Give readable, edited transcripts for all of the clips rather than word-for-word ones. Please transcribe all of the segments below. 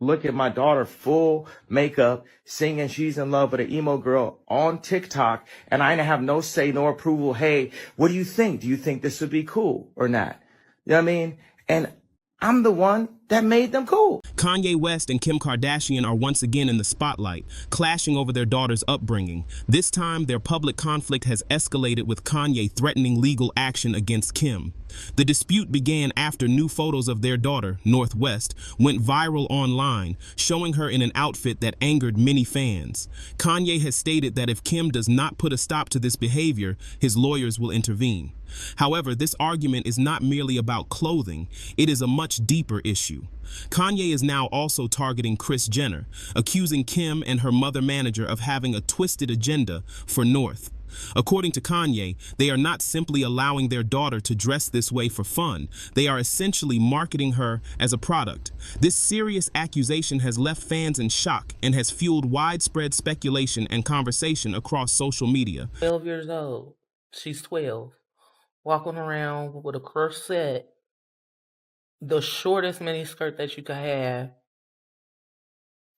look at my daughter full makeup singing she's in love with an emo girl on TikTok, and I didn't have no say nor approval. Hey, what do you think? Do you think this would be cool or not? You know what I mean? And I'm the one that made them cool. Kanye West and Kim Kardashian are once again in the spotlight, clashing over their daughter's upbringing. This time, their public conflict has escalated with Kanye threatening legal action against Kim. The dispute began after new photos of their daughter, North West, went viral online, showing her in an outfit that angered many fans. Kanye has stated that if Kim does not put a stop to this behavior, his lawyers will intervene. However, this argument is not merely about clothing, it is a much deeper issue. Kanye is now also targeting Kris Jenner, accusing Kim and her mother manager of having a twisted agenda for North. According to Kanye, they are not simply allowing their daughter to dress this way for fun, they are essentially marketing her as a product. This serious accusation has left fans in shock and has fueled widespread speculation and conversation across social media. 12 years old. She's 12. Walking around with a corset, the shortest mini skirt that you could have,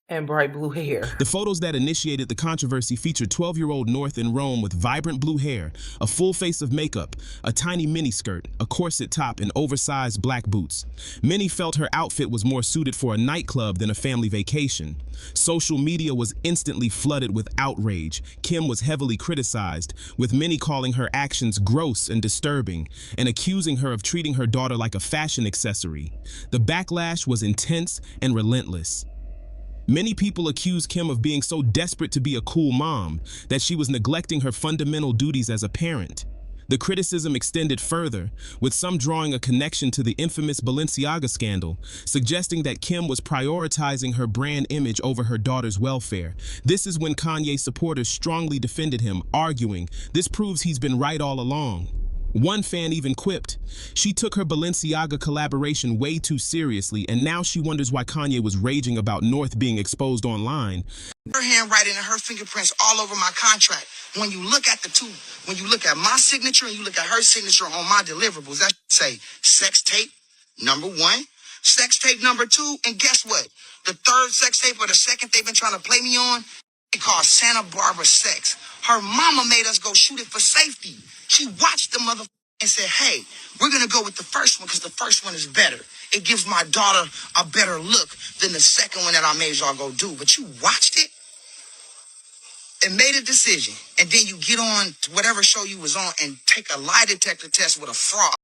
and bright blue hair. The photos that initiated the controversy featured 12-year-old North in Rome with vibrant blue hair, a full face of makeup, a tiny miniskirt, a corset top, and oversized black boots. Many felt her outfit was more suited for a nightclub than a family vacation. Social media was instantly flooded with outrage. Kim was heavily criticized, with many calling her actions gross and disturbing, and accusing her of treating her daughter like a fashion accessory. The backlash was intense and relentless. Many people accuse Kim of being so desperate to be a cool mom that she was neglecting her fundamental duties as a parent. The criticism extended further, with some drawing a connection to the infamous Balenciaga scandal, suggesting that Kim was prioritizing her brand image over her daughter's welfare. This is when Kanye supporters strongly defended him, arguing, "This proves he's been right all along." One fan even quipped, "She took her Balenciaga collaboration way too seriously, and now she wonders why Kanye was raging about North being exposed online." Her handwriting and her fingerprints all over my contract. When you look at the two, when you look at my signature and you look at her signature on my deliverables, that say sex tape number 1, sex tape number 2, and guess what? The third sex tape or the second they've been trying to play me on, it called Santa Barbara Sex. Her mama made us go shoot it for safety. She watched the motherfucker and said, "Hey, we're going to go with the first one because the first one is better. It gives my daughter a better look than the second one that I made y'all go do." But you watched it and made a decision. And then you get on to whatever show you was on and take a lie detector test with a fraud.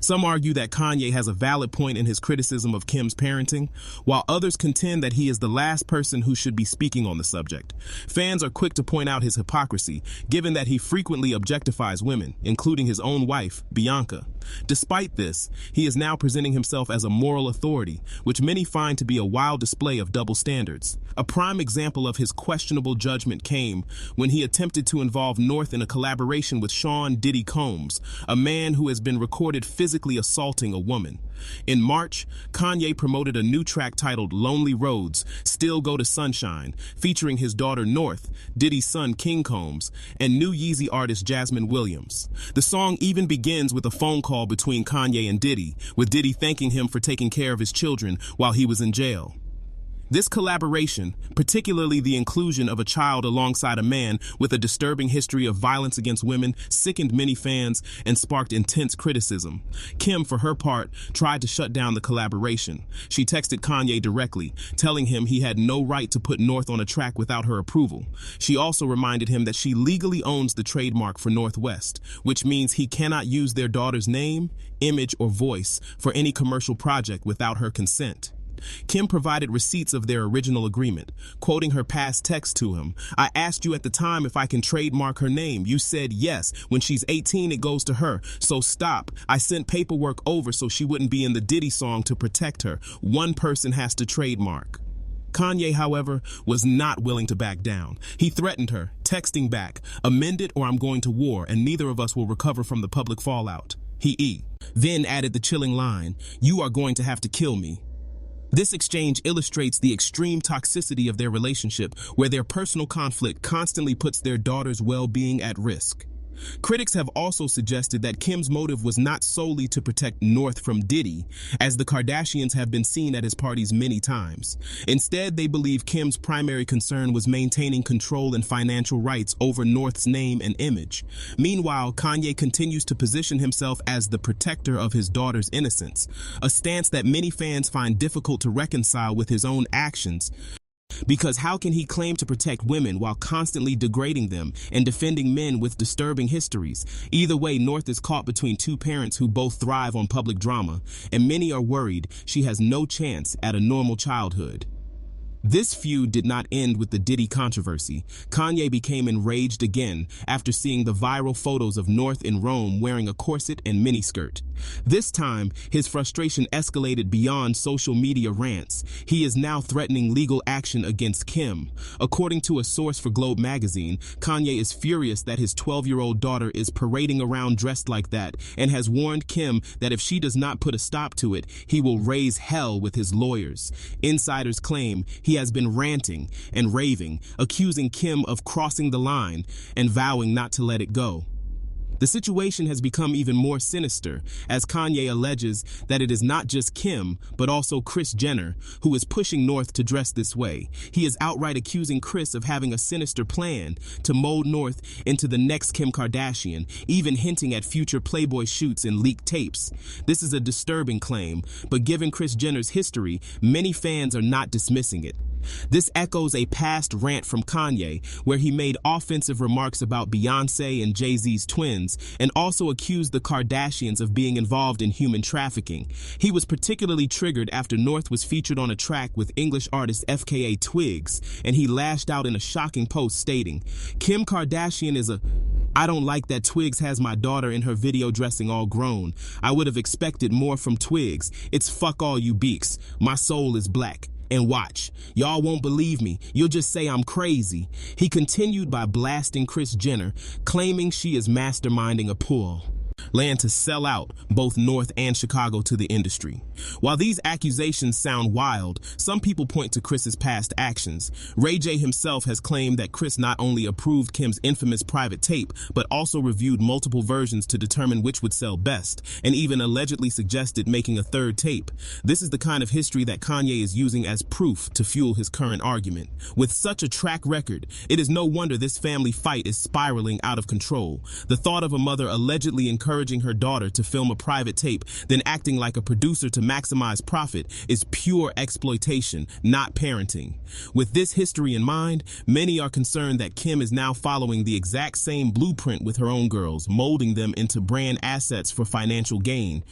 Some argue that Kanye has a valid point in his criticism of Kim's parenting, while others contend that he is the last person who should be speaking on the subject. Fans are quick to point out his hypocrisy, given that he frequently objectifies women, including his own wife, Bianca. Despite this, he is now presenting himself as a moral authority, which many find to be a wild display of double standards. A prime example of his questionable judgment came when he attempted to involve North in a collaboration with Sean Diddy Combs, a man who has been recorded physically assaulting a woman. In March, Kanye promoted a new track titled Lonely Roads, Still Go to Sunshine, featuring his daughter North, Diddy's son King Combs, and new Yeezy artist Jasmine Williams. The song even begins with a phone call between Kanye and Diddy, with Diddy thanking him for taking care of his children while he was in jail. This collaboration, particularly the inclusion of a child alongside a man with a disturbing history of violence against women, sickened many fans and sparked intense criticism. Kim, for her part, tried to shut down the collaboration. She texted Kanye directly, telling him he had no right to put North on a track without her approval. She also reminded him that she legally owns the trademark for North West, which means he cannot use their daughter's name, image, or voice for any commercial project without her consent. Kim provided receipts of their original agreement, quoting her past text to him. "I asked you at the time if I can trademark her name. You said yes. When she's 18, it goes to her. So stop. I sent paperwork over so she wouldn't be in the Diddy song to protect her. One person has to trademark." Kanye, however, was not willing to back down. He threatened her, texting back, "Amend it or I'm going to war, and neither of us will recover from the public fallout." He then added the chilling line, "You are going to have to kill me." This exchange illustrates the extreme toxicity of their relationship, where their personal conflict constantly puts their daughter's well-being at risk. Critics have also suggested that Kim's motive was not solely to protect North from Diddy, as the Kardashians have been seen at his parties many times. Instead, they believe Kim's primary concern was maintaining control and financial rights over North's name and image. Meanwhile, Kanye continues to position himself as the protector of his daughter's innocence, a stance that many fans find difficult to reconcile with his own actions. Because how can he claim to protect women while constantly degrading them and defending men with disturbing histories? Either way, North is caught between two parents who both thrive on public drama, and many are worried she has no chance at a normal childhood. This feud did not end with the Diddy controversy. Kanye became enraged again after seeing the viral photos of North in Rome wearing a corset and miniskirt. This time, his frustration escalated beyond social media rants. He is now threatening legal action against Kim. According to a source for Globe magazine, Kanye is furious that his 12-year-old daughter is parading around dressed like that and has warned Kim that if she does not put a stop to it, he will raise hell with his lawyers. Insiders claim he has been ranting and raving, accusing Kim of crossing the line and vowing not to let it go. The situation has become even more sinister as Kanye alleges that it is not just Kim, but also Kris Jenner, who is pushing North to dress this way. He is outright accusing Kris of having a sinister plan to mold North into the next Kim Kardashian, even hinting at future Playboy shoots and leaked tapes. This is a disturbing claim, but given Kris Jenner's history, many fans are not dismissing it. This echoes a past rant from Kanye, where he made offensive remarks about Beyoncé and Jay-Z's twins, and also accused the Kardashians of being involved in human trafficking. He was particularly triggered after North was featured on a track with English artist FKA Twigs, and he lashed out in a shocking post stating, "Kim Kardashian is a... I don't like that Twigs has my daughter in her video dressing all grown. I would have expected more from Twigs. It's fuck all you beaks. My soul is black. And watch, y'all won't believe me. You'll just say I'm crazy." He continued by blasting Kris Jenner, claiming she is masterminding a pull plan to sell out both North and Chicago to the industry. While these accusations sound wild, some people point to Kris's past actions. Ray J himself has claimed that Kris not only approved Kim's infamous private tape, but also reviewed multiple versions to determine which would sell best, and even allegedly suggested making a third tape. This is the kind of history that Kanye is using as proof to fuel his current argument. With such a track record, it is no wonder this family fight is spiraling out of control. The thought of a mother allegedly encouraging her daughter to film a private tape, then acting like a producer to maximize profit is pure exploitation, not parenting. With this history in mind, many are concerned that Kim is now following the exact same blueprint with her own girls, molding them into brand assets for financial gain.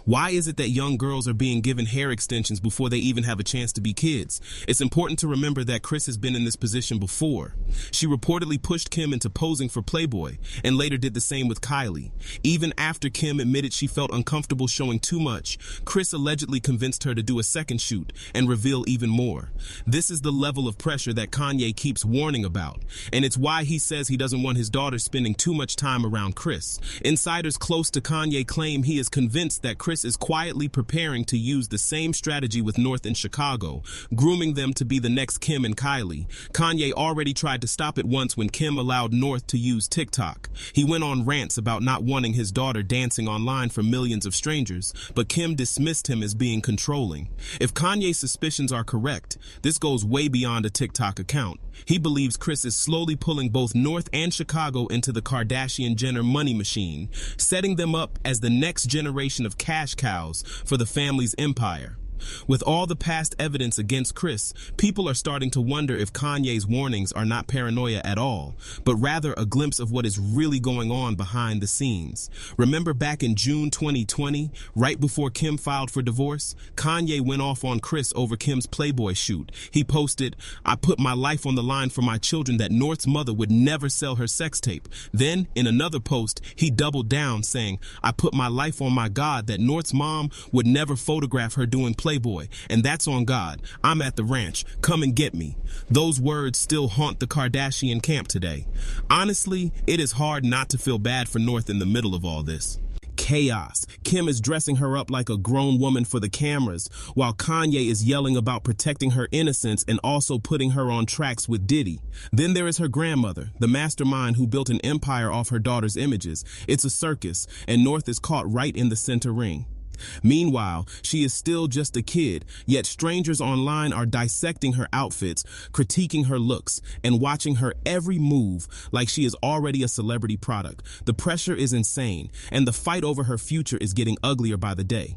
Why is it that young girls are being given hair extensions before they even have a chance to be kids? It's important to remember that Kris has been in this position before. She reportedly pushed Kim into posing for Playboy and later did the same with Kylie. Even after Kim admitted she felt uncomfortable showing too much, Kris allegedly convinced her to do a second shoot and reveal even more. This is the level of pressure that Kanye keeps warning about, and it's why he says he doesn't want his daughter spending too much time around Kris. Insiders close to Kanye claim he is convinced that Kris is quietly preparing to use the same strategy with North and Chicago, grooming them to be the next Kim and Kylie. Kanye already tried to stop it once when Kim allowed North to use TikTok. He went on rants about not wanting his daughter dancing online for millions of strangers, but Kim dismissed him as being controlling. If Kanye's suspicions are correct, this goes way beyond a TikTok account. He believes Kris is slowly pulling both North and Chicago into the Kardashian-Jenner money machine, setting them up as the next generation of cash cows for the family's empire. With all the past evidence against Kris, people are starting to wonder if Kanye's warnings are not paranoia at all, but rather a glimpse of what is really going on behind the scenes. Remember back in June 2020, right before Kim filed for divorce, Kanye went off on Kris over Kim's Playboy shoot. He posted, "I put my life on the line for my children that North's mother would never sell her sex tape." Then, in another post, he doubled down saying, "I put my life on my God that North's mom would never photograph her doing Playboy, and that's on God. I'm at the ranch. Come and get me." Those words still haunt the Kardashian camp today. Honestly, it is hard not to feel bad for North in the middle of all this. Chaos. Kim is dressing her up like a grown woman for the cameras, while Kanye is yelling about protecting her innocence and also putting her on tracks with Diddy. Then there is her grandmother, the mastermind who built an empire off her daughter's images. It's a circus, and North is caught right in the center ring. Meanwhile, she is still just a kid, yet strangers online are dissecting her outfits, critiquing her looks, and watching her every move like she is already a celebrity product. The pressure is insane, and the fight over her future is getting uglier by the day.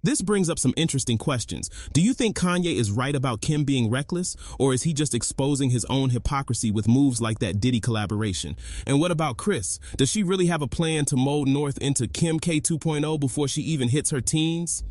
This brings up some interesting questions. Do you think Kanye is right about Kim being reckless, or is he just exposing his own hypocrisy with moves like that Diddy collaboration? And what about Kris? Does she really have a plan to mold North into Kim K 2.0 before she even hits her teens?